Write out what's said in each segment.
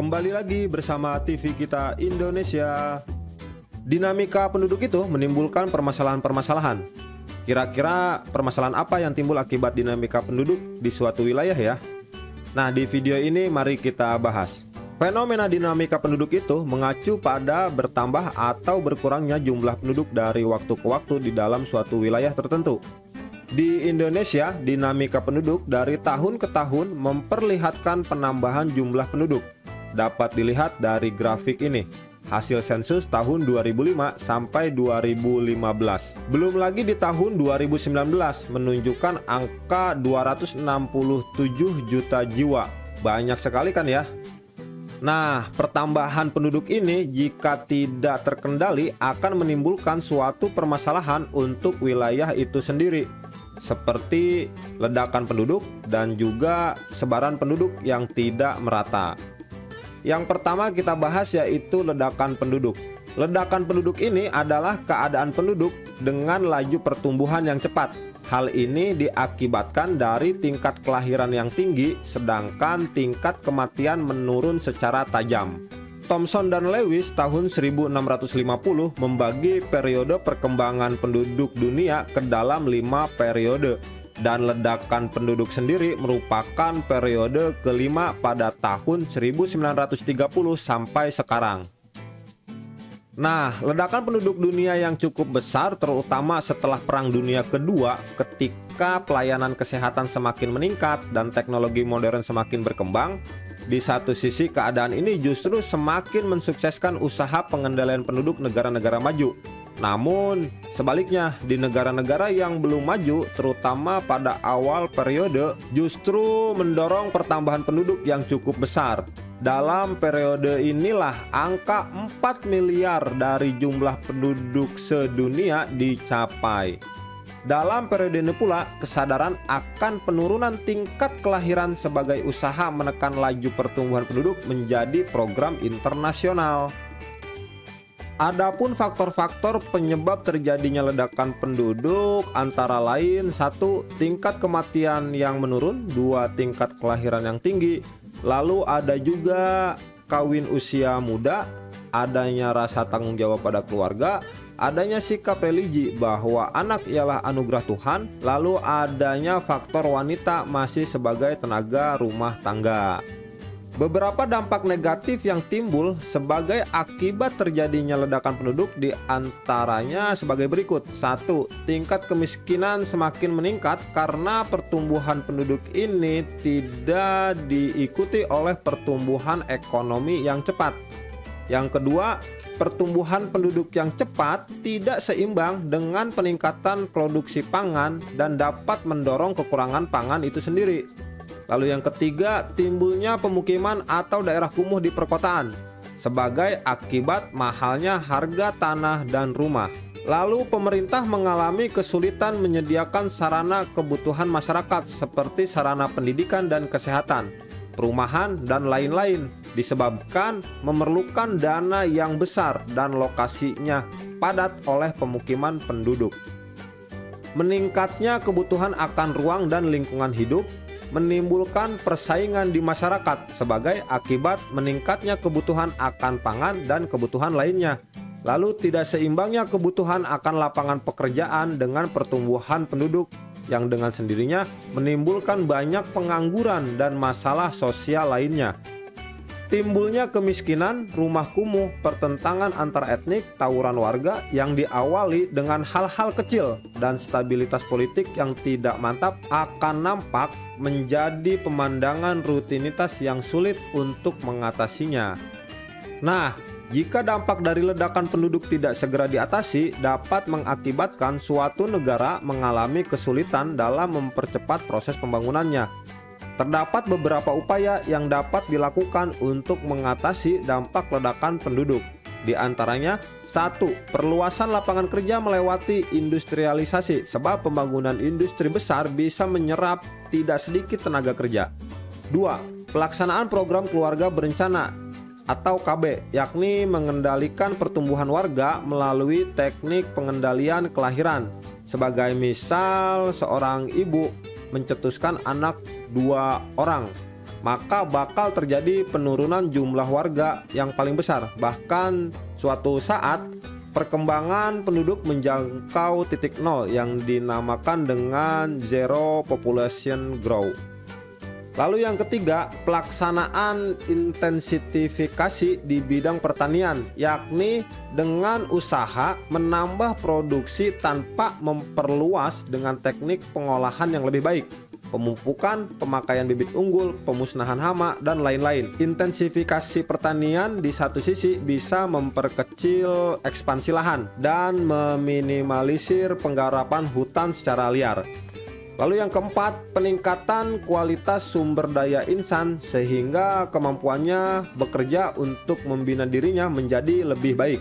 Kembali lagi bersama TV kita Indonesia. Dinamika penduduk itu menimbulkan permasalahan-permasalahan. Kira-kira permasalahan apa yang timbul akibat dinamika penduduk di suatu wilayah ya? Nah, di video ini mari kita bahas. Fenomena dinamika penduduk itu mengacu pada bertambah atau berkurangnya jumlah penduduk dari waktu ke waktu di dalam suatu wilayah tertentu. Di Indonesia, dinamika penduduk dari tahun ke tahun memperlihatkan penambahan jumlah penduduk. Dapat dilihat dari grafik ini, hasil sensus tahun 2005 sampai 2015. Belum lagi di tahun 2019 menunjukkan angka 267 juta jiwa. Banyak sekali kan ya? Nah, pertambahan penduduk ini jika tidak terkendali akan menimbulkan suatu permasalahan untuk wilayah itu sendiri, seperti ledakan penduduk dan juga sebaran penduduk yang tidak merata. Yang pertama kita bahas yaitu ledakan penduduk. Ledakan penduduk ini adalah keadaan penduduk dengan laju pertumbuhan yang cepat. Hal ini diakibatkan dari tingkat kelahiran yang tinggi sedangkan tingkat kematian menurun secara tajam. Thomson dan Lewis tahun 1650 membagi periode perkembangan penduduk dunia ke dalam 5 periode. Dan ledakan penduduk sendiri merupakan periode kelima pada tahun 1930 sampai sekarang. Nah, ledakan penduduk dunia yang cukup besar terutama setelah Perang Dunia Kedua ketika pelayanan kesehatan semakin meningkat dan teknologi modern semakin berkembang. Di satu sisi keadaan ini justru semakin mensukseskan usaha pengendalian penduduk negara-negara maju. Namun sebaliknya di negara-negara yang belum maju terutama pada awal periode justru mendorong pertambahan penduduk yang cukup besar. Dalam periode inilah angka 4 miliar dari jumlah penduduk sedunia dicapai. Dalam periode ini pula kesadaran akan penurunan tingkat kelahiran sebagai usaha menekan laju pertumbuhan penduduk menjadi program internasional. Adapun faktor-faktor penyebab terjadinya ledakan penduduk antara lain 1. Tingkat kematian yang menurun, 2. Tingkat kelahiran yang tinggi, lalu ada juga kawin usia muda, adanya rasa tanggung jawab pada keluarga, adanya sikap religi bahwa anak ialah anugerah Tuhan, lalu adanya faktor wanita masih sebagai tenaga rumah tangga. Beberapa dampak negatif yang timbul sebagai akibat terjadinya ledakan penduduk diantaranya sebagai berikut. 1. Tingkat kemiskinan semakin meningkat karena pertumbuhan penduduk ini tidak diikuti oleh pertumbuhan ekonomi yang cepat. Yang kedua, pertumbuhan penduduk yang cepat tidak seimbang dengan peningkatan produksi pangan dan dapat mendorong kekurangan pangan itu sendiri. Lalu yang ketiga, timbulnya pemukiman atau daerah kumuh di perkotaan sebagai akibat mahalnya harga tanah dan rumah. Lalu pemerintah mengalami kesulitan menyediakan sarana kebutuhan masyarakat seperti sarana pendidikan dan kesehatan, perumahan dan lain-lain disebabkan memerlukan dana yang besar dan lokasinya padat oleh pemukiman penduduk. Meningkatnya kebutuhan akan ruang dan lingkungan hidup menimbulkan persaingan di masyarakat sebagai akibat meningkatnya kebutuhan akan pangan dan kebutuhan lainnya. Lalu tidak seimbangnya kebutuhan akan lapangan pekerjaan dengan pertumbuhan penduduk yang dengan sendirinya menimbulkan banyak pengangguran dan masalah sosial lainnya. Timbulnya kemiskinan, rumah kumuh, pertentangan antar etnik, tawuran warga yang diawali dengan hal-hal kecil dan stabilitas politik yang tidak mantap akan nampak menjadi pemandangan rutinitas yang sulit untuk mengatasinya. Nah, jika dampak dari ledakan penduduk tidak segera diatasi, dapat mengakibatkan suatu negara mengalami kesulitan dalam mempercepat proses pembangunannya. Terdapat beberapa upaya yang dapat dilakukan untuk mengatasi dampak ledakan penduduk. Di antaranya, 1. Perluasan lapangan kerja melewati industrialisasi, sebab pembangunan industri besar bisa menyerap tidak sedikit tenaga kerja. 2. Pelaksanaan program keluarga berencana atau KB, yakni mengendalikan pertumbuhan warga melalui teknik pengendalian kelahiran. Sebagai misal, seorang ibu mencetuskan anak 2 orang maka bakal terjadi penurunan jumlah warga yang paling besar. Bahkan suatu saat perkembangan penduduk menjangkau titik nol yang dinamakan dengan zero population growth. Lalu yang ketiga, pelaksanaan intensifikasi di bidang pertanian, yakni dengan usaha menambah produksi tanpa memperluas dengan teknik pengolahan yang lebih baik, pemupukan, pemakaian bibit unggul, pemusnahan hama, dan lain-lain. Intensifikasi pertanian di satu sisi bisa memperkecil ekspansi lahan dan meminimalisir penggarapan hutan secara liar. Lalu yang keempat, peningkatan kualitas sumber daya insan sehingga kemampuannya bekerja untuk membina dirinya menjadi lebih baik.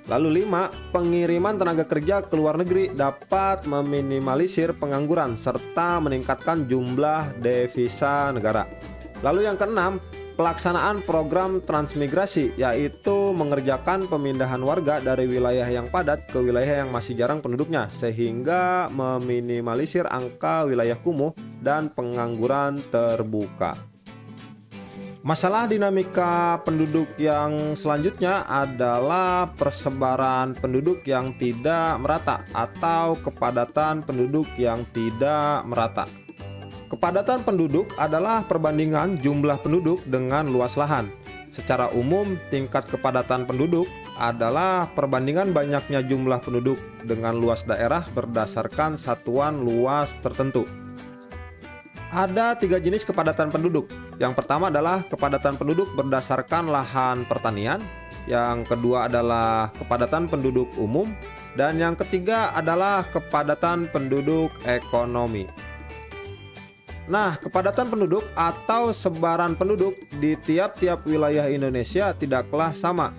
Lalu 5, pengiriman tenaga kerja ke luar negeri dapat meminimalisir pengangguran serta meningkatkan jumlah devisa negara. Lalu yang keenam, pelaksanaan program transmigrasi, yaitu mengerjakan pemindahan warga dari wilayah yang padat ke wilayah yang masih jarang penduduknya sehingga meminimalisir angka wilayah kumuh dan pengangguran terbuka. Masalah dinamika penduduk yang selanjutnya adalah persebaran penduduk yang tidak merata atau kepadatan penduduk yang tidak merata. Kepadatan penduduk adalah perbandingan jumlah penduduk dengan luas lahan. Secara umum, tingkat kepadatan penduduk adalah perbandingan banyaknya jumlah penduduk dengan luas daerah berdasarkan satuan luas tertentu. Ada 3 jenis kepadatan penduduk. Yang pertama adalah kepadatan penduduk berdasarkan lahan pertanian. Yang kedua adalah kepadatan penduduk umum. Dan yang ketiga adalah kepadatan penduduk ekonomi. Nah, kepadatan penduduk atau sebaran penduduk di tiap-tiap wilayah Indonesia tidaklah sama.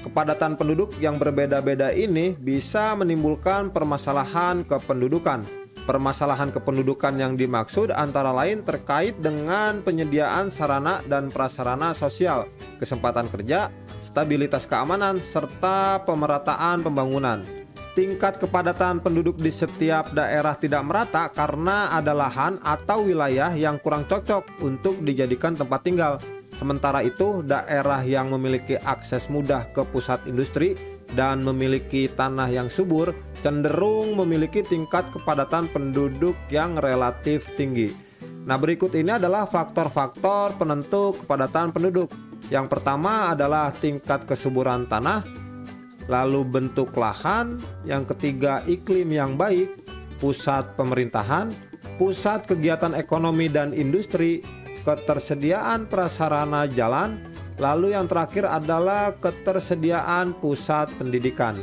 Kepadatan penduduk yang berbeda-beda ini bisa menimbulkan permasalahan kependudukan. Permasalahan kependudukan yang dimaksud antara lain terkait dengan penyediaan sarana dan prasarana sosial, kesempatan kerja, stabilitas keamanan, serta pemerataan pembangunan. Tingkat kepadatan penduduk di setiap daerah tidak merata karena ada lahan atau wilayah yang kurang cocok untuk dijadikan tempat tinggal. Sementara itu, daerah yang memiliki akses mudah ke pusat industri dan memiliki tanah yang subur cenderung memiliki tingkat kepadatan penduduk yang relatif tinggi. Nah, berikut ini adalah faktor-faktor penentu kepadatan penduduk. Yang pertama adalah tingkat kesuburan tanah, lalu bentuk lahan, yang ketiga iklim yang baik, pusat pemerintahan, pusat kegiatan ekonomi dan industri, ketersediaan prasarana jalan, lalu yang terakhir adalah ketersediaan pusat pendidikan.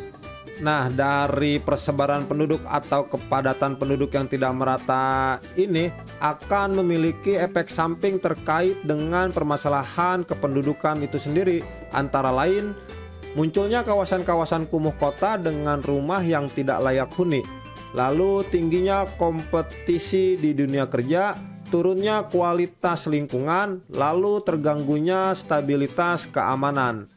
Nah, dari persebaran penduduk atau kepadatan penduduk yang tidak merata ini akan memiliki efek samping terkait dengan permasalahan kependudukan itu sendiri, antara lain munculnya kawasan-kawasan kumuh kota dengan rumah yang tidak layak huni, lalu tingginya kompetisi di dunia kerja, turunnya kualitas lingkungan, lalu terganggunya stabilitas keamanan.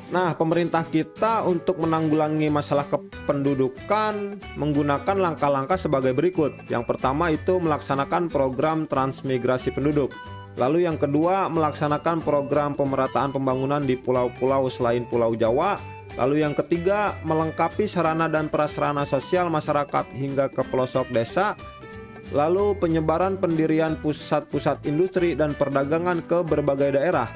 Nah, pemerintah kita untuk menanggulangi masalah kependudukan menggunakan langkah-langkah sebagai berikut. Yang pertama itu melaksanakan program transmigrasi penduduk. Lalu yang kedua melaksanakan program pemerataan pembangunan di pulau-pulau selain Pulau Jawa. Lalu yang ketiga melengkapi sarana dan prasarana sosial masyarakat hingga ke pelosok desa. Lalu penyebaran pendirian pusat-pusat industri dan perdagangan ke berbagai daerah.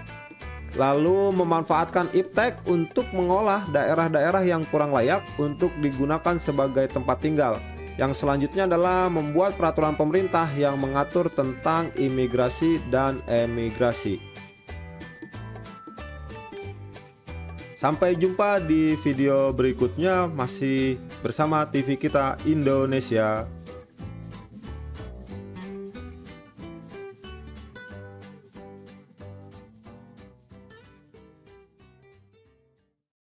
Lalu memanfaatkan iptek untuk mengolah daerah-daerah yang kurang layak untuk digunakan sebagai tempat tinggal. Yang selanjutnya adalah membuat peraturan pemerintah yang mengatur tentang imigrasi dan emigrasi. Sampai jumpa di video berikutnya, masih bersama TV kita Indonesia.